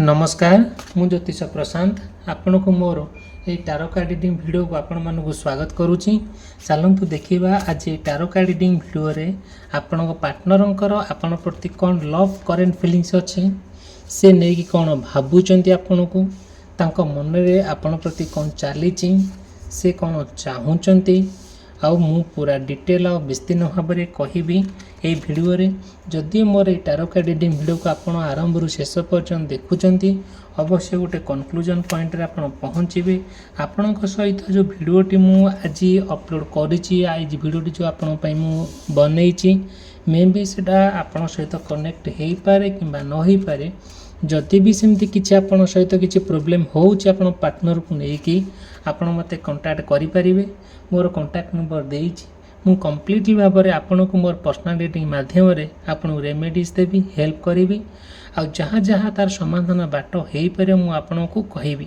नमस्कार मु ज्योतिष प्रशांत आपण को मोर ये टारो कार्ड रीडिंग वीडियो को आपण मानक स्वागत करुच्ची। चलतु देखा आज टारो कार्ड रीडिंग वीडियो रे आपण पार्टनर आपण प्रति कौन लव करेन्ट फीलिंग्स अच्छे से नहीं कि कौन भावुंट आपण को तांको मन रे आपण प्रति कौन चली से कौन चाहूँगी आउ मु पूरा डिटेल और विस्तीर्ण भाव में कहबी ये वीडियो रे। जदि मोर ये टारो कार्ड रीडिंग वीडियो को आपण आरंभ रु शेष पर्यंत देखुंत अवश्य गोटे कन्क्लूजन पॉइंट रे आपण पहुँचे आपण सहित जो वीडियोटी मु आज अपलोड करी आज वीडियोटी जो आपण मु बनई मे भी सेटा आपण सहित कनेक्ट हो पारे कि न हो पारे। जदि भी सेमती किसी आपण सहित किसी प्रोब्लेम होउछि आपण पार्टनर को लेकिन आपण मते कांटेक्ट करि परिबे। मोर कांटेक्ट नंबर देइछि मु कंप्लीटली भाव में आपण को मोर पर्सनल रीडिंग माध्यम रे आपण रेमेडीज देबी हेल्प करिबी आ जहाँ जहाँ तार समाधान बाट हो पारे मु आपण को कहबी।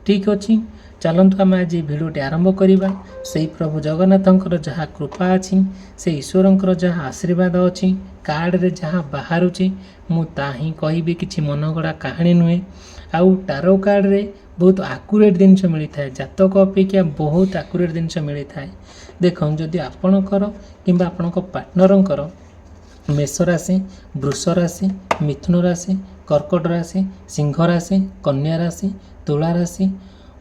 ठीक अच्छी चलतु आम आज भिडियोटी आरंभ करवा। से प्रभु जगन्नाथंकर जहाँ कृपा अच्छी से ईश्वरंकर जहाँ आशीर्वाद अच्छी कार्ड रे जहाँ बाहरुची मु ताही कहबी किछि मनगड़ा कहानी नुहे। आउ टारो कार्ड रे बहुत आकुरेट जिनस मिलता है जातक अपेक्षा बहुत आकुरेट जिनस मिलता है। देख जदि आपणकर किंबा आपणक पार्टनरंकर मेष राशि वृष राशि मिथुन राशि कर्कट राशि सिंह राशि कन्या राशि तुला राशि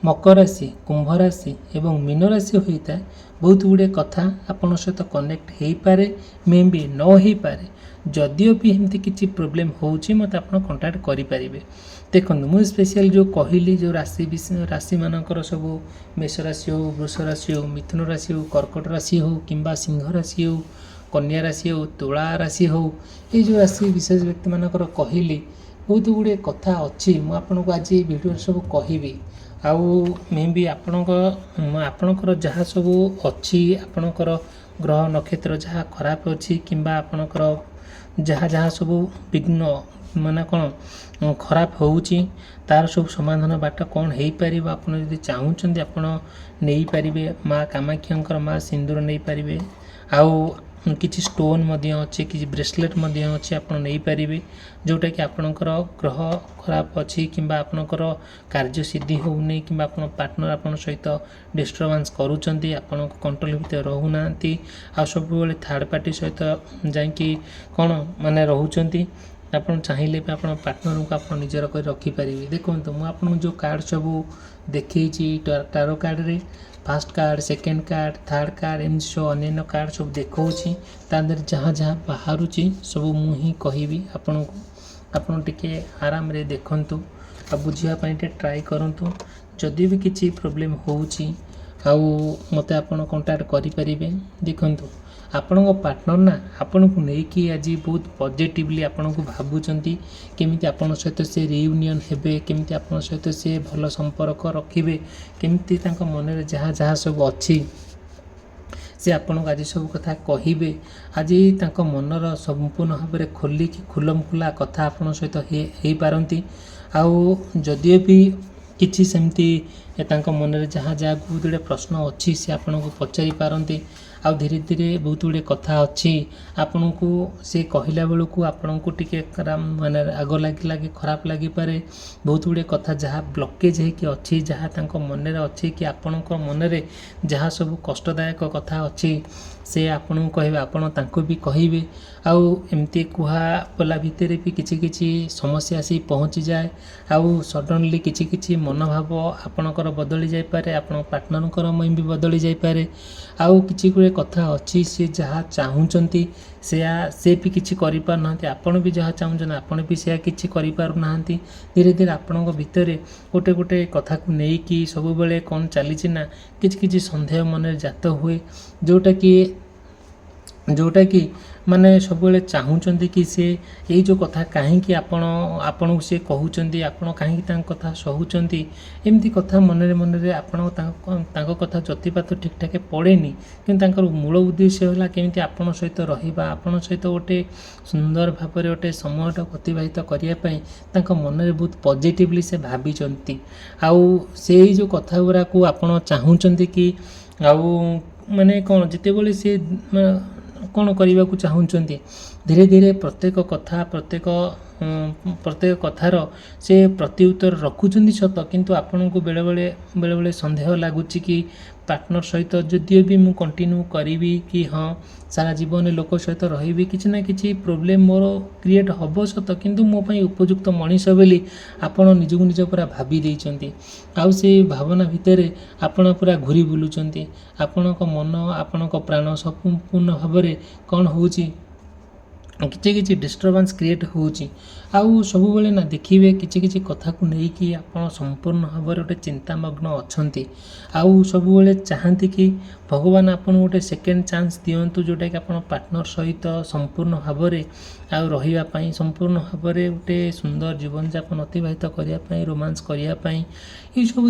मकर राशि कुंभ राशि एवं मीन राशि होता है बहुत गुड़े कथा आपण सहित कनेक्ट हो पारे मे भी न हो पारे। जदिओ भी एमती किसी प्रोब्लेम होउछि मते आपण कांटेक्ट करि परिबे। देखो मु स्पेशल जो कहली जो राशि मानकर सब मेष राशि हो वृष राशि हो मिथुन राशि हो कर्कट राशि हो किंबा सिंह राशि हो कन्या राशि हो तुला राशि हो ये जो राशि विशेष व्यक्ति मानकर कहली बहुत गुड़े कथा अच्छी मु आपनको आज वीडियो सब कहबी। आउ मे भी आपणकर जहाँ सब अच्छी आपणकर ग्रह नक्षत्र जहाँ खराब अच्छी किंबा आपणकर जहाँ जहाँ सब विघ्न माने कौन खराब होउची तार सब समाधान बाट कौन हो पार आप चाहूँगी आपण नहीं पारे। माँ कामाक्षांकर माँ सिंदूर नहीं पारे आउ किसी स्टोन मध्य अच्छे किसी ब्रेसलेट मध्य अच्छे आप नहीं पारे जोटा कि आपणकर ग्रह खराब अच्छी किंबा आपणकर कार्य सिद्धि होउनी किंबा आपण पार्टनर आपण सहित डिस्टर्बांस करूचंती आपण कंट्रोल भितर रहूना आ सब बेले थर्ड पार्टी सहित जाकि कौन माने रहउचंती आपण चाहिए भी आपण पार्टनर को आप निजर कर रखिपारे। देखो मुझे जो कार्ड सब देखी टारो कार्ड रे first card second card third card एम सब अन्य कार्ड सब देखी तादर जहाँ जहाँ बाहरुची सब मुझे कहबी आपण को आपण टिके आराम रे देखंतु आ बुझिया ट्राई करंतु। जदि भी किसी प्रोब्लेम होउची आउ मते आपण कांटेक्ट करि परिबे। देखंतु आपण पार्टनर ना आपण को लेकिन आज बहुत पॉजिटिवली आपण को भावुंट केमिति आपण सहित से रियूनियन हेबे केमिति आपण सहित से भल संपर्क रखिबे केमिति तांको मन रे जहाँ जहाँ सब अच्छी से आपण आज सब कथा कहिबे। आज तांको मनर संपूर्ण भाव में खोलिकी खुलम खुला कथा आपण सहित हे पारंती। आउ जदिओ भी किछि सेमती तांको मन रे जहाँ जहाँ बहुत गुड़े प्रश्न अच्छी से आपण को पचारि पारंती। आ धीरे धीरे बहुत गुड़े कथा अच्छी आपण को से कहला बेलू को आपण को टिके माने आग लगी लगे खराब लगी पारे बहुत गुड़े कथा जहाँ ब्लॉकेज है कि अच्छी जहाँ तांको मन रे अच्छी कि आपण को मन रे जहाँ सब कष्टदायक कथा अच्छी से आपण कहबे आपण तांको भी कहबे। आउ एमती कुहा बोला भितर भी किछि किछि समस्या आसी पहुँची जाए आउ सडनली किछि किछि मनोभाव आपणकर बदली जाय पारे आपण पार्टनरकर मन भी बदली जाय पारे। आउ किछि गुड़े कथा अच्छी से जहाँ चाहूँगी से भी किसी करें आपण भी जहाँ चाहूँ आपण भी से किसी करें धीरे धीरे आपण भितर गोटे गोटे कथा को लेकिन सब बेले कौन चली ना किसी सन्देह मन जात हुए जोटा कि माने सब बेले चाहूँगी कि से यही जो कथा कहीं आपण से कहते आपण कहीं कथा सहूँगी एमती कथा मन रे आपण कथा जतिपात ठीक ठाक पड़ेनी कि मूल उद्देश्य है केमिति आपण सहित रहिबा आपण सहित गोटे सुंदर भाव में गोटे समय अतिबाहित करने मन में बहुत पॉजिटिवली से भाभी आउ से जो कथा गुरा को आपण चाहूँगी कि आउ माने कौन जिते से कौन करने को चाहूँगी धीरे धीरे प्रत्येक कथा प्रत्येक ପ୍ରତ୍ୟେକ କଥାର ସେ ପ୍ରତି ଉତ୍ତର ରଖୁଛନ୍ତି ସତ, କିନ୍ତୁ ଆପଣଙ୍କୁ ବେଳେବେଳେ ସନ୍ଦେହ ଲାଗୁଛି କି ପାର୍ଟନର ସହିତ ଯଦିଓ ବି ମୁଁ କଣ୍ଟିନ୍ୟୁ କରିବି କି ହଁ ସାରା ଜୀବନରେ ଲୋକ ସହିତ ରହିବି, କିଛି ନା କିଛି ପ୍ରୋବ୍ଲେମ୍ ମୋର କ୍ରିଏଟ୍ ହେବ ସତ, କିନ୍ତୁ ମୋ ପାଇଁ ଉପଯୁକ୍ତ ମଣିଷ ବୋଲି ଆପଣ ନିଜକୁ ନିଜ ପୁରା ଭାବି ଦେଇଛନ୍ତି। ଆଉ ସେଇ ଭାବନା ଭିତରେ ଆପଣ ପୁରା ଘୁରି ବୁଲୁଛନ୍ତି। ଆପଣଙ୍କ ମନ, ଆପଣଙ୍କ ପ୍ରାଣ ସମ୍ପୂର୍ଣ୍ଣ ଭାବରେ କ'ଣ ହେଉଛି, କିଛି ଡିଷ୍ଟର୍ବାନ୍ସ କ୍ରିଏଟ୍ ହେଉଛି। ଆଉ ସବୁବେଳେ ନା ଦେଖିବେ କିଛି କଥାକୁ ନେଇକି ଆପଣ ସମ୍ପୂର୍ଣ୍ଣ ଭାବରେ ଗୋଟେ ଚିନ୍ତାମଗ୍ନ ଅଛନ୍ତି। ଆଉ ସବୁବେଳେ ଚାହାନ୍ତି କି ଭଗବାନ ଆପଣଙ୍କୁ ଗୋଟେ ସେକେଣ୍ଡ ଚାନ୍ସ ଦିଅନ୍ତୁ, ଯେଉଁଟାକି ଆପଣ ପାର୍ଟନର ସହିତ ସମ୍ପୂର୍ଣ୍ଣ ଭାବରେ ଆଉ ରହିବା ପାଇଁ, ସମ୍ପୂର୍ଣ୍ଣ ଭାବରେ ଗୋଟେ ସୁନ୍ଦର ଜୀବନଯାପନ ଅତିବାହିତ କରିବା ପାଇଁ, ରୋମାନ୍ସ କରିବା ପାଇଁ। ଏଇସବୁ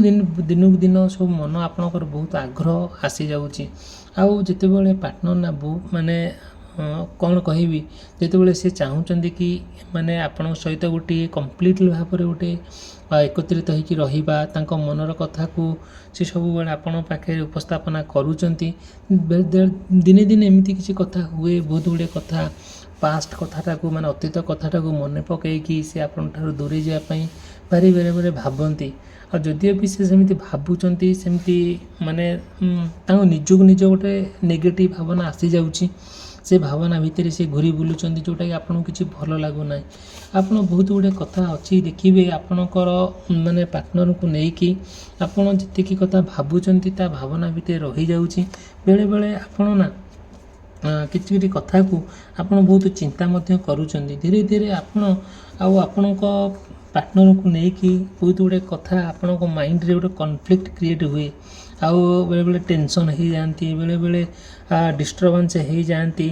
ଦିନକୁ ଦିନ ସବୁ ମନ ଆପଣଙ୍କର ବହୁତ ଆଗ୍ରହ ଆସିଯାଉଛି। ଆଉ ଯେତେବେଳେ ପାର୍ଟନର ନା ମାନେ କ'ଣ କହିବି, ଯେତେବେଳେ ସେ ଚାହୁଁଛନ୍ତି କି ମାନେ ଆପଣଙ୍କ ସହିତ ଗୋଟିଏ କମ୍ପ୍ଲିଟଲି ଭାବରେ ଗୋଟେ ଏକତ୍ରିତ ହୋଇକି ରହିବା, ତାଙ୍କ ମନର କଥାକୁ ସେ ସବୁବେଳେ ଆପଣଙ୍କ ପାଖରେ ଉପସ୍ଥାପନା କରୁଛନ୍ତି। ଦିନେ ଏମିତି କିଛି କଥା ହୁଏ, ବହୁତ ଗୁଡ଼ିଏ କଥା ପାଷ୍ଟ କଥାଟାକୁ ମାନେ ଅତୀତ କଥାଟାକୁ ମନେ ପକାଇକି ସେ ଆପଣଙ୍କ ଠାରୁ ଦୂରେଇ ଯିବା ପାଇଁ ବେଳେବେଳେ ଭାବନ୍ତି। ଆଉ ଯଦିଓ ବି ସେ ସେମିତି ଭାବୁଛନ୍ତି, ସେମିତି ମାନେ ତାଙ୍କ ନିଜକୁ ନିଜ ଗୋଟେ ନେଗେଟିଭ୍ ଭାବନା ଆସିଯାଉଛି। ସେ ଭାବନା ଭିତରେ ସେ ଘୁରି ବୁଲୁଛନ୍ତି, ଯେଉଁଟାକି ଆପଣଙ୍କୁ କିଛି ଭଲ ଲାଗୁନାହିଁ। ଆପଣ ବହୁତ ଗୁଡ଼ିଏ କଥା ଅଛି ଦେଖିବେ ଆପଣଙ୍କର ମାନେ ପାର୍ଟନରକୁ ନେଇକି ଆପଣ ଯେତିକି କଥା ଭାବୁଛନ୍ତି ତା ଭାବନା ଭିତରେ ରହିଯାଉଛି। ବେଳେବେଳେ ଆପଣ ନା କିଛି କଥାକୁ ଆପଣ ବହୁତ ଚିନ୍ତା ମଧ୍ୟ କରୁଛନ୍ତି। ଧୀରେ ଆପଣ ଆଉ ଆପଣଙ୍କ ପାର୍ଟନରକୁ ନେଇକି ବହୁତ ଗୁଡ଼ିଏ କଥା ଆପଣଙ୍କ ମାଇଣ୍ଡରେ ଗୋଟେ କନଫ୍ଲିକ୍ଟ କ୍ରିଏଟ୍ ହୁଏ। ଆଉ ବେଳେବେଳେ ଟେନସନ୍ ହେଇଯାଆନ୍ତି, ବେଳେବେଳେ ଡିଷ୍ଟର୍ବାନ୍ସ ହେଇଯାଆନ୍ତି।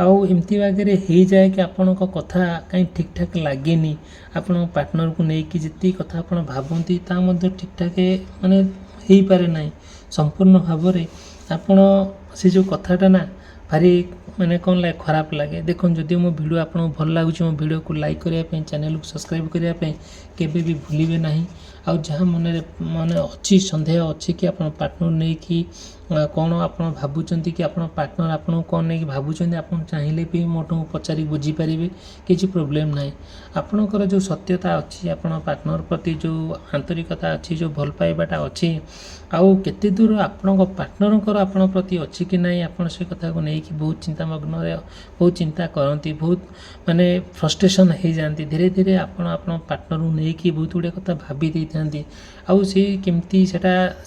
ଆଉ ଏମିତି ବାଗରେ ହେଇଯାଏ କି ଆପଣଙ୍କ କଥା କାହିଁ ଠିକ୍ ଠାକ୍ ଲାଗେନି। ଆପଣଙ୍କ ପାର୍ଟନରକୁ ନେଇକି ଯେତିକି କଥା ଆପଣ ଭାବନ୍ତି ତା ମଧ୍ୟ ଠିକ୍ ଠାକ୍ ମାନେ ହେଇପାରେ ନାହିଁ ସମ୍ପୂର୍ଣ୍ଣ ଭାବରେ। ଆପଣ ସେ ଯେଉଁ କଥାଟା ନା ଭାରି ମାନେ କ'ଣ ଲାଗେ, ଖରାପ ଲାଗେ। ଦେଖନ୍ତୁ, ଯଦି ମୋ ଭିଡ଼ିଓ ଆପଣଙ୍କୁ ଭଲ ଲାଗୁଛି, ମୋ ଭିଡ଼ିଓକୁ ଲାଇକ୍ କରିବା ପାଇଁ, ଚ୍ୟାନେଲକୁ ସବସ୍କ୍ରାଇବ୍ କରିବା ପାଇଁ କେବେ ବି ଭୁଲିବେ ନାହିଁ। ଆଉ ଯାହା ମନରେ ଅଛି, ସନ୍ଦେହ ଅଛି କି ଆପଣ ପାର୍ଟନର ନେଇକି କ'ଣ ଆପଣ ଭାବୁଛନ୍ତି କି ଆପଣ ପାର୍ଟନର ଆପଣଙ୍କୁ କ'ଣ ନେଇକି ଭାବୁଛନ୍ତି, ଆପଣ ଚାହିଁଲେ ବି ମୋଠୁ ପଚାରି ବୁଝିପାରିବେ, କିଛି ପ୍ରୋବ୍ଲେମ୍ ନାହିଁ। ଆପଣଙ୍କର ଯେଉଁ ସତ୍ୟତା ଅଛି, ଆପଣ ପାର୍ଟନର ପ୍ରତି ଯେଉଁ ଆନ୍ତରିକତା ଅଛି, ଯେଉଁ ଭଲ ପାଇବାଟା ଅଛି, ଆଉ କେତେ ଦୂର ଆପଣଙ୍କ ପାର୍ଟନରଙ୍କର ଆପଣଙ୍କ ପ୍ରତି ଅଛି କି ନାହିଁ, ଆପଣ ସେ କଥାକୁ ନେଇକି ବହୁତ ଚିନ୍ତାମଗ୍ନରେ ବହୁତ ଚିନ୍ତା କରନ୍ତି, ବହୁତ ମାନେ ଫ୍ରଷ୍ଟ୍ରେସନ୍ ହେଇଯାଆନ୍ତି। ଧୀରେ ଆପଣ ଆପଣଙ୍କ ପାର୍ଟନରକୁ ନେଇକି ବହୁତ ଗୁଡ଼ିଏ କଥା ଭାବି ଦେଇଥାନ୍ତି। ଆଉ ସେ କେମିତି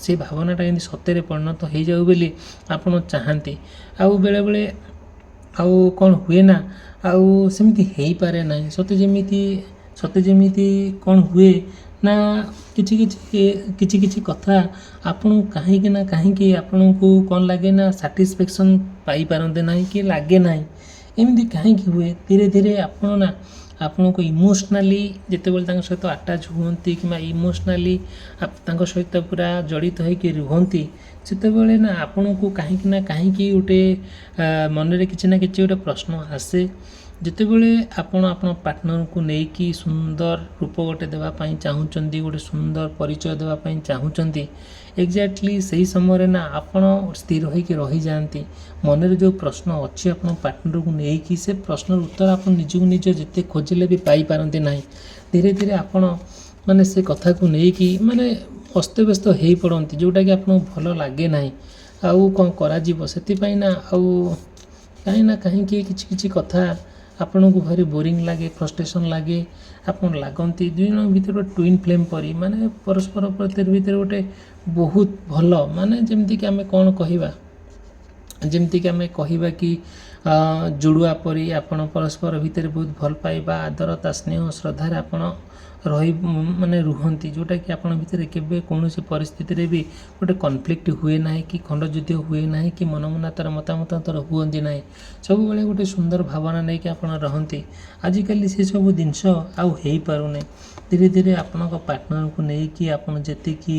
ସେ ଭାବନାଟା କେମିତି ସତ୍ୟରେ ପରିଣତ ହେଇଯାଉ ବୋଲି ଆପଣ ଚାହାନ୍ତି। ଆଉ ବେଳେବେଳେ ଆଉ କ'ଣ ହୁଏ ନା, ଆଉ ସେମିତି ହେଇପାରେ ନାହିଁ। ସତେ ଯେମିତି କ'ଣ ହୁଏ ନା, କିଛି କଥା ଆପଣଙ୍କୁ କାହିଁକି ଆପଣଙ୍କୁ କ'ଣ ଲାଗେ ନା, ସାଟିସ୍ଫ୍ୟାକ୍ସନ୍ ପାଇପାରନ୍ତି ନାହିଁ କି ଲାଗେ ନାହିଁ। ଏମିତି କାହିଁକି ହୁଏ? ଧୀରେ ଆପଣ ନା ଆପଣଙ୍କୁ ଇମୋସନାଲି ଯେତେବେଳେ ତାଙ୍କ ସହିତ ଆଟାଚ୍ ହୁଅନ୍ତି କିମ୍ବା ଇମୋସନାଲି ତାଙ୍କ ସହିତ ପୁରା ଜଡ଼ିତ ହୋଇକି ରୁହନ୍ତି, ସେତେବେଳେ ନା ଆପଣଙ୍କୁ କାହିଁକି ଗୋଟେ ମନରେ କିଛି ନା କିଛି ଗୋଟେ ପ୍ରଶ୍ନ ଆସେ। ଯେତେବେଳେ ଆପଣ ପାର୍ଟନରକୁ ନେଇକି ସୁନ୍ଦର ରୂପ ଗୋଟେ ଦେବା ପାଇଁ ଚାହୁଁଛନ୍ତି, ଗୋଟେ ସୁନ୍ଦର ପରିଚୟ ଦେବା ପାଇଁ ଚାହୁଁଛନ୍ତି, ଏକ୍ଜାକ୍ଟଲି ସେହି ସମୟରେ ନା ଆପଣ ସ୍ଥିର ହୋଇକି ରହିଯାଆନ୍ତି। ମନରେ ଯେଉଁ ପ୍ରଶ୍ନ ଅଛି ଆପଣଙ୍କ ପାର୍ଟନରକୁ ନେଇକି, ସେ ପ୍ରଶ୍ନର ଉତ୍ତର ଆପଣ ନିଜକୁ ନିଜ ଯେତେ ଖୋଜିଲେ ବି ପାଇପାରନ୍ତି ନାହିଁ। ଧୀରେ ଆପଣ ମାନେ ସେ କଥାକୁ ନେଇକି ମାନେ ଅସ୍ତବ୍ୟସ୍ତ ହେଇପଡ଼ନ୍ତି, ଯେଉଁଟାକି ଆପଣଙ୍କୁ ଭଲ ଲାଗେ ନାହିଁ। ଆଉ କ'ଣ କରାଯିବ? ସେଥିପାଇଁ ନା ଆଉ କାହିଁକି କିଛି କଥା ଆପଣଙ୍କୁ ଭାରି ବୋରିଂ ଲାଗେ, ଫ୍ରଷ୍ଟ୍ରେସନ୍ ଲାଗେ। ଆପଣ ଲାଗନ୍ତି ଦୁଇ ଜଣଙ୍କ ଭିତରେ ଗୋଟେ ଟ୍ୱିନ୍ ଫ୍ଲେମ୍ ପରି, ମାନେ ପରସ୍ପର ଭିତରେ ଗୋଟେ ବହୁତ ଭଲ, ମାନେ ଯେମିତିକି ଆମେ କ'ଣ କହିବା, କି ଜୁଡ଼ୁଆ ପରି ଆପଣ ପରସ୍ପର ଭିତରେ ବହୁତ ଭଲ ପାଇବା, ଆଦରତା, ସ୍ନେହ, ଶ୍ରଦ୍ଧାରେ ଆପଣ ରୁହନ୍ତି, ଯେଉଁଟାକି ଆପଣଙ୍କ ଭିତରେ କେବେ କୌଣସି ପରିସ୍ଥିତିରେ ବି ଗୋଟେ କନଫ୍ଲିକ୍ଟ ହୁଏ ନାହିଁ, କି ଖଣ୍ଡଯୁଦ୍ଧ ହୁଏ ନାହିଁ, କି ମତାମତାନ୍ତର ହୁଅନ୍ତି ନାହିଁ। ସବୁବେଳେ ଗୋଟେ ସୁନ୍ଦର ଭାବନା ନେଇକି ଆପଣ ରହନ୍ତି। ଆଜିକାଲି ସେସବୁ ଜିନିଷ ଆଉ ହେଇପାରୁନି। ଧୀରେ ଆପଣଙ୍କ ପାର୍ଟନରକୁ ନେଇକି ଆପଣ ଯେତିକି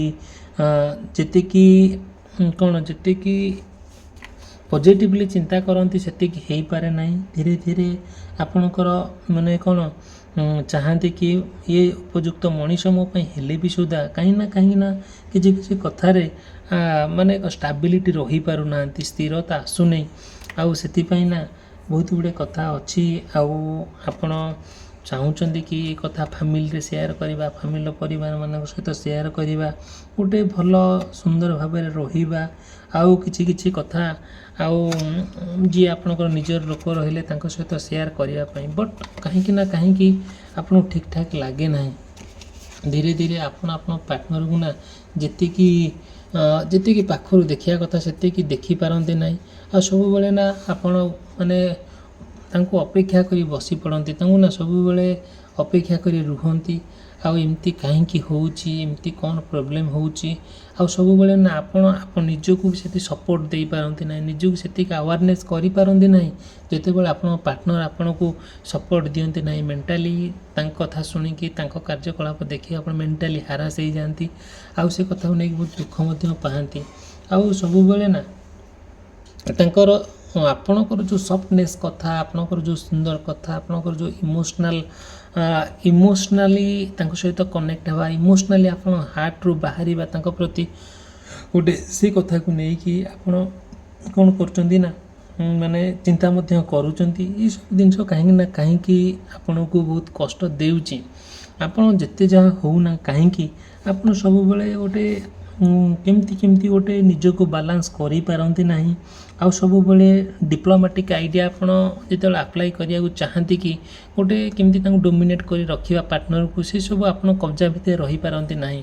ପଜିଟିଭଲି ଚିନ୍ତା କରନ୍ତି ସେତିକି ହେଇପାରେ ନାହିଁ। ଧୀରେ ଆପଣଙ୍କର ଚାହାନ୍ତି କି ଇଏ ଉପଯୁକ୍ତ ମଣିଷ ମୋ ପାଇଁ ହେଲେ ବି ସୁଦ୍ଧା କାହିଁକି ନା କିଛି କଥାରେ ଷ୍ଟାବିଲିଟି ରହିପାରୁନାହାନ୍ତି, ସ୍ଥିରତା ଆସୁନେଇ। ଆଉ ସେଥିପାଇଁ ନା ବହୁତ ଗୁଡ଼ିଏ କଥା ଅଛି। ଆଉ ଆପଣ ଚାହୁଁଛନ୍ତି କି ଏ କଥା ଫ୍ୟାମିଲିରେ ସେୟାର କରିବା, ଫ୍ୟାମିଲିର ପରିବାରମାନଙ୍କ ସହିତ ସେୟାର କରିବା, ଗୋଟେ ଭଲ ସୁନ୍ଦର ଭାବରେ ରହିବା, ଆଉ କିଛି କଥା ଆଉ ଯିଏ ଆପଣଙ୍କର ନିଜର ଲୋକ ରହିଲେ ତାଙ୍କ ସହିତ ସେୟାର କରିବା ପାଇଁ। ବଟ୍ କାହିଁକି ନା କାହିଁକି ଆପଣଙ୍କୁ ଠିକ୍ ଠାକ୍ ଲାଗେ ନାହିଁ। ଧୀରେ ଧୀରେ ଆପଣ ପାର୍ଟନରକୁ ନା ଯେତିକି ପାଖରୁ ଦେଖିବା କଥା ସେତିକି ଦେଖିପାରନ୍ତି ନାହିଁ। ଆଉ ସବୁବେଳେ ନା ଆପଣ ମାନେ ତାଙ୍କୁ ଅପେକ୍ଷା କରି ବସି ପଡ଼ନ୍ତି, ତାଙ୍କୁ ନା ସବୁବେଳେ ଅପେକ୍ଷା କରି ରୁହନ୍ତି। ଆଉ ଏମିତି କାହିଁକି ହେଉଛି, ଏମିତି କ'ଣ ପ୍ରୋବ୍ଲେମ୍ ହେଉଛି, ଆଉ ସବୁବେଳେ ନା ଆପଣ ନିଜକୁ ସେତିକି ସପୋର୍ଟ ଦେଇପାରନ୍ତି ନାହିଁ, ନିଜକୁ ସେତିକି ଆୱାରନେସ୍ କରିପାରନ୍ତି ନାହିଁ। ଯେତେବେଳେ ଆପଣଙ୍କ ପାର୍ଟନର ଆପଣଙ୍କୁ ସପୋର୍ଟ ଦିଅନ୍ତି ନାହିଁ, ମେଣ୍ଟାଲି ତାଙ୍କ କଥା ଶୁଣିକି ତାଙ୍କ କାର୍ଯ୍ୟକଳାପ ଦେଖି ଆପଣ ମେଣ୍ଟାଲି ହାରାସ ହେଇଯାଆନ୍ତି। ଆଉ ସେ କଥାକୁ ନେଇକି ବହୁତ ଦୁଃଖ ମଧ୍ୟ ପାଆନ୍ତି। ଆଉ ସବୁବେଳେ ନା ତାଙ୍କର ଆପଣଙ୍କର ଯେଉଁ ସଫ୍ଟନେସ୍ କଥା, ଆପଣଙ୍କର ଯେଉଁ ସୁନ୍ଦର କଥା, ଆପଣଙ୍କର ଯେଉଁ ଇମୋସନାଲି ତାଙ୍କ ସହିତ କନେକ୍ଟ ହେବା, ଇମୋସନାଲି ଆପଣ ହାର୍ଟରୁ ବାହାରିବା ତାଙ୍କ ପ୍ରତି ଗୋଟେ, ସେ କଥାକୁ ନେଇକି ଆପଣ କ'ଣ କରୁଛନ୍ତି ନା ମାନେ ଚିନ୍ତା ମଧ୍ୟ କରୁଛନ୍ତି। ଏଇସବୁ ଜିନିଷ କାହିଁକି ନା କାହିଁକି ଆପଣଙ୍କୁ ବହୁତ କଷ୍ଟ ଦେଉଛି। ଆପଣ ଯେତେ ଯାହା ହେଉନା କାହିଁକି ଆପଣ ସବୁବେଳେ ଗୋଟେ କେମିତି ଗୋଟେ ନିଜକୁ ବାଲାନ୍ସ କରିପାରନ୍ତି ନାହିଁ। ଆଉ ସବୁବେଳେ ଡିପ୍ଲୋମାଟିକ୍ ଆଇଡ଼ିଆ ଆପଣ ଯେତେବେଳେ ଆପ୍ଲାଏ କରିବାକୁ ଚାହାନ୍ତି କି ଗୋଟେ କେମିତି ତାଙ୍କୁ ଡୋମିନେଟ୍ କରି ରଖିବା ପାର୍ଟନରକୁ, ସେସବୁ ଆପଣ କବ୍ଜା ଭିତରେ ରହିପାରନ୍ତି ନାହିଁ।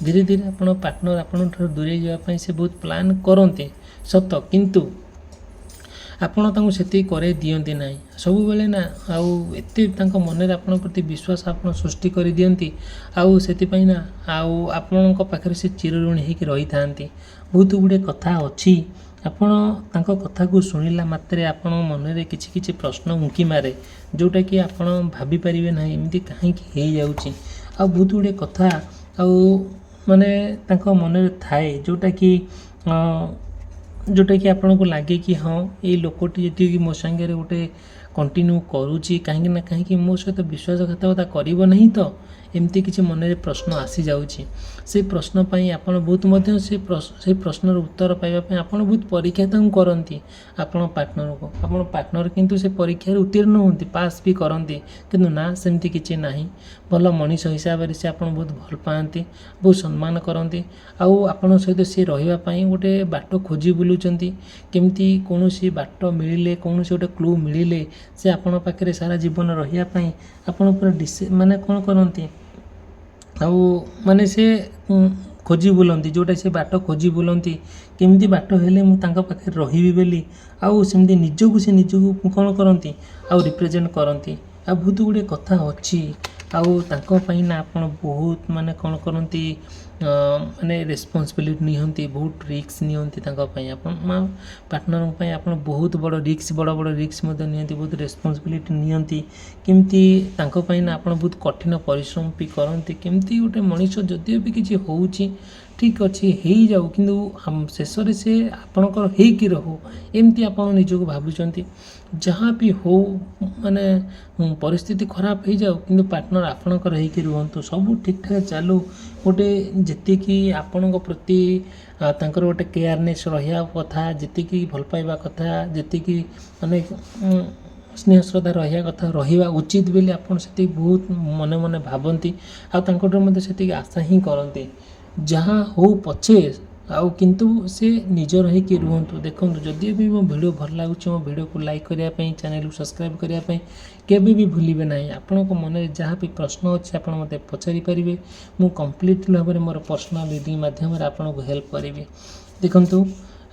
ଧୀରେ ଧୀରେ ଆପଣ ପାର୍ଟନର ଆପଣଙ୍କଠାରୁ ଦୂରେଇ ଯିବା ପାଇଁ ସେ ବହୁତ ପ୍ଲାନ୍ କରନ୍ତି ସତ, କିନ୍ତୁ ଆପଣ ତାଙ୍କୁ ସେତିକି କରେଇ ଦିଅନ୍ତି ନାହିଁ ସବୁବେଳେ ନା। ଆଉ ଏତେ ତାଙ୍କ ମନରେ ଆପଣଙ୍କ ପ୍ରତି ବିଶ୍ୱାସ ଆପଣ ସୃଷ୍ଟି କରିଦିଅନ୍ତି, ଆଉ ସେଥିପାଇଁ ନା ଆଉ ଆପଣଙ୍କ ପାଖରେ ସେ ଚିରଋଣୀ ହେଇକି ରହିଥାନ୍ତି। ବହୁତ ଗୁଡ଼ିଏ କଥା ଅଛି, ଆପଣ ତାଙ୍କ କଥାକୁ ଶୁଣିଲା ମାତ୍ରେ ଆପଣଙ୍କ ମନରେ କିଛି ପ୍ରଶ୍ନ ଉଙ୍କି ମାରେ, ଯେଉଁଟାକି ଆପଣ ଭାବିପାରିବେ ନାହିଁ ଏମିତି କାହିଁକି ହେଇଯାଉଛି। ଆଉ ବହୁତ ଗୁଡ଼ିଏ କଥା ଆଉ ମାନେ ତାଙ୍କ ମନରେ ଥାଏ, ଯେଉଁଟାକି ଆପଣଙ୍କୁ ଲାଗେ କି ହଁ ଏଇ ଲୋକଟି ଯେତିକି ମୋ ସାଙ୍ଗରେ ଗୋଟେ କଣ୍ଟିନ୍ୟୁ କରୁଛି, କାହିଁକି ନା କାହିଁକି ମୋ ସହିତ ବିଶ୍ୱାସଘାତକତା କରିବ ନାହିଁ ତ, ଏମିତି କିଛି ମନରେ ପ୍ରଶ୍ନ ଆସିଯାଉଛି। ସେ ପ୍ରଶ୍ନ ପାଇଁ ଆପଣ ବହୁତ ମଧ୍ୟ ସେ ପ୍ରଶ୍ନର ଉତ୍ତର ପାଇବା ପାଇଁ ଆପଣ ବହୁତ ପରୀକ୍ଷା ତାଙ୍କୁ କରନ୍ତି ଆପଣ ପାର୍ଟନର କିନ୍ତୁ ସେ ପରୀକ୍ଷାରେ ଉତ୍ତୀର୍ଣ୍ଣ ହୁଅନ୍ତି, ପାସ୍ ବି କରନ୍ତି। କିନ୍ତୁ ନା, ସେମିତି କିଛି ନାହିଁ। ଭଲ ମଣିଷ ହିସାବରେ ସେ ଆପଣ ବହୁତ ଭଲ ପାଆନ୍ତି, ବହୁତ ସମ୍ମାନ କରନ୍ତି। ଆଉ ଆପଣଙ୍କ ସହିତ ସେ ରହିବା ପାଇଁ ଗୋଟେ ବାଟ ଖୋଜି ବୁଲୁଛନ୍ତି। କେମିତି କୌଣସି ବାଟ ମିଳିଲେ, କୌଣସି ଗୋଟେ କ୍ଲୁ ମିଳିଲେ ସେ ଆପଣଙ୍କ ପାଖରେ ସାରା ଜୀବନ ରହିବା ପାଇଁ ଆପଣ ପୁରା ମାନେ କ'ଣ କରନ୍ତି, ଆଉ ମାନେ ସେ ଖୋଜି ବୁଲନ୍ତି, ଯେଉଁଟା ସେ ବାଟ ଖୋଜି ବୁଲନ୍ତି କେମିତି ବାଟ ହେଲେ ମୁଁ ତାଙ୍କ ପାଖରେ ରହିବି ବୋଲି। ଆଉ ସେମିତି ନିଜକୁ କ'ଣ କରନ୍ତି, ଆଉ ରିପ୍ରେଜେଣ୍ଟ କରନ୍ତି। ଆଉ ବହୁତ ଗୁଡ଼ିଏ କଥା ଅଛି, ଆଉ ତାଙ୍କ ପାଇଁ ନା ଆପଣ ବହୁତ ମାନେ କ'ଣ କରନ୍ତି, ମାନେ ରେସ୍ପନ୍ସିବିଲିଟି ନିଅନ୍ତି, ବହୁତ ରିସ୍କ ନିଅନ୍ତି ତାଙ୍କ ପାଇଁ। ଆପଣ ପାର୍ଟନରଙ୍କ ପାଇଁ ଆପଣ ବହୁତ ବଡ଼ ରିସ୍କ ମଧ୍ୟ ନିଅନ୍ତି, ବହୁତ ରେସ୍ପନ୍ସିବିଲିଟି ନିଅନ୍ତି। କେମିତି ତାଙ୍କ ପାଇଁ ନା ଆପଣ ବହୁତ କଠିନ ପରିଶ୍ରମ ବି କରନ୍ତି। କେମିତି ଗୋଟେ ମଣିଷ ଯଦିଓ ବି କିଛି ହେଉଛି ଠିକ୍ ଅଛି, ହେଇଯାଉ, କିନ୍ତୁ ଶେଷରେ ସେ ଆପଣଙ୍କର ହେଇକି ରହୁ, ଏମିତି ଆପଣ ନିଜକୁ ଭାବୁଛନ୍ତି। ଯାହା ବି ହଉ, ମାନେ ପରିସ୍ଥିତି ଖରାପ ହେଇଯାଉ, କିନ୍ତୁ ପାର୍ଟନର ଆପଣଙ୍କର ହେଇକି ରୁହନ୍ତୁ, ସବୁ ଠିକ୍ଠାକ୍ ଚାଲୁ। ଗୋଟେ ଯେତିକି ଆପଣଙ୍କ ପ୍ରତି ତାଙ୍କର ଗୋଟେ କେୟାରନେସ୍ ରହିବା କଥା, ଯେତିକି ଭଲ ପାଇବା କଥା, ଯେତିକି ମାନେ ସ୍ନେହ ଶ୍ରଦ୍ଧା ରହିବା କଥା, ରହିବା ଉଚିତ ବୋଲି ଆପଣ ସେତିକି ବହୁତ ମନେ ଭାବନ୍ତି। ଆଉ ତାଙ୍କଠାରୁ ମଧ୍ୟ ସେତିକି ଆଶା ହିଁ କରନ୍ତି। ଯାହା ହଉ ପଛେ, ଆଉ କିନ୍ତୁ ସେ ନିଜର ହେଇକି ରୁହନ୍ତୁ। ଦେଖନ୍ତୁ, ଯଦି ବି ମୋ ଭିଡ଼ିଓ ଭଲ ଲାଗୁଛି, ମୋ ଭିଡ଼ିଓକୁ ଲାଇକ୍ କରିବା ପାଇଁ, ଚ୍ୟାନେଲକୁ ସବସ୍କ୍ରାଇବ୍ କରିବା ପାଇଁ କେବେ ବି ଭୁଲିବେ ନାହିଁ। ଆପଣଙ୍କ ମନରେ ଯାହା ବି ପ୍ରଶ୍ନ ଅଛି ଆପଣ ମୋତେ ପଚାରି ପାରିବେ। ମୁଁ କମ୍ପ୍ଲିଟ୍ ଭାବରେ ମୋର ପର୍ସନାଲ୍ ରିଡ଼ିଂ ମାଧ୍ୟମରେ ଆପଣଙ୍କୁ ହେଲ୍ପ କରିବି। ଦେଖନ୍ତୁ,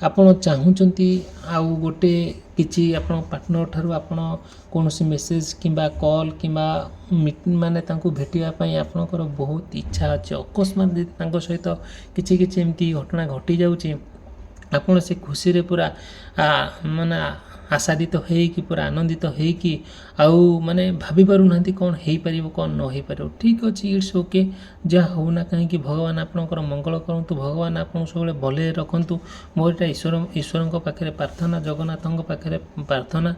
ଆପଣ ଚାହୁଁଛନ୍ତି ଆଉ ଗୋଟେ କିଛି ଆପଣଙ୍କ ପାର୍ଟନର ଠାରୁ ଆପଣ କୌଣସି ମେସେଜ୍ କିମ୍ବା କଲ୍ କିମ୍ବା ମାନେ ତାଙ୍କୁ ଭେଟିବା ପାଇଁ ଆପଣଙ୍କର ବହୁତ ଇଚ୍ଛା ଅଛି। ଅକସ୍ମାତ୍ ଯଦି ତାଙ୍କ ସହିତ କିଛି ଏମିତି ଘଟଣା ଘଟିଯାଉଛି, ଆପଣ ସେ ଖୁସିରେ ପୁରା ମାନେ ଆଶାଦିତ ହେଇକି, ପୁରା ଆନନ୍ଦିତ ହେଇକି ଆଉ ମାନେ ଭାବି ପାରୁନାହାନ୍ତି କ'ଣ ହେଇପାରିବ, କ'ଣ ନ ହେଇପାରିବ। ଠିକ୍ ଅଛି, ଇଟ୍ସ ଓକେ। ଯାହା ହେଉନା କାହିଁକି ଭଗବାନ ଆପଣଙ୍କର ମଙ୍ଗଳ କରନ୍ତୁ, ଭଗବାନ ଆପଣଙ୍କୁ ସବୁବେଳେ ଭଲରେ ରଖନ୍ତୁ। ମୋର ଏଇଟା ଈଶ୍ୱରଙ୍କ ପାଖରେ ପ୍ରାର୍ଥନା, ଜଗନ୍ନାଥଙ୍କ ପାଖରେ ପ୍ରାର୍ଥନା,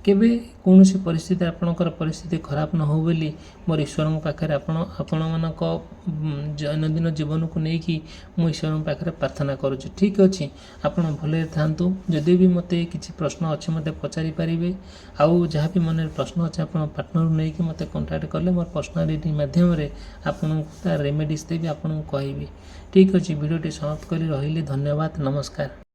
କେବେ କୌଣସି ପରିସ୍ଥିତି ଆପଣଙ୍କର ପରିସ୍ଥିତି ଖରାପ ନ ହେଉ ବୋଲି ମୋର ଈଶ୍ୱରଙ୍କ ପାଖରେ ଆପଣମାନଙ୍କ ଦୈନନ୍ଦିନ ଜୀବନକୁ ନେଇକି ମୁଁ ଈଶ୍ୱରଙ୍କ ପାଖରେ ପ୍ରାର୍ଥନା କରୁଛି। ଠିକ୍ ଅଛି, ଆପଣ ଭଲରେ ଥାଆନ୍ତୁ। ଯଦି ବି ମୋତେ କିଛି ପ୍ରଶ୍ନ ଅଛି ମୋତେ ପଚାରି ପାରିବେ। ଆଉ ଯାହା ବି ମନରେ ପ୍ରଶ୍ନ ଅଛି ଆପଣ ପାର୍ଟନରକୁ ନେଇକି ମୋତେ କଣ୍ଟାକ୍ଟ କଲେ ମୋର ପର୍ସନାଲ ରିଡ଼ିଂ ମାଧ୍ୟମରେ ଆପଣଙ୍କୁ ତା ରେମେଡ଼ିସ୍ ଦେବି, ଆପଣଙ୍କୁ କହିବି। ଠିକ୍ ଅଛି, ଭିଡ଼ିଓଟି ସମାପ୍ତ କରି ରହିଲି। ଧନ୍ୟବାଦ, ନମସ୍କାର।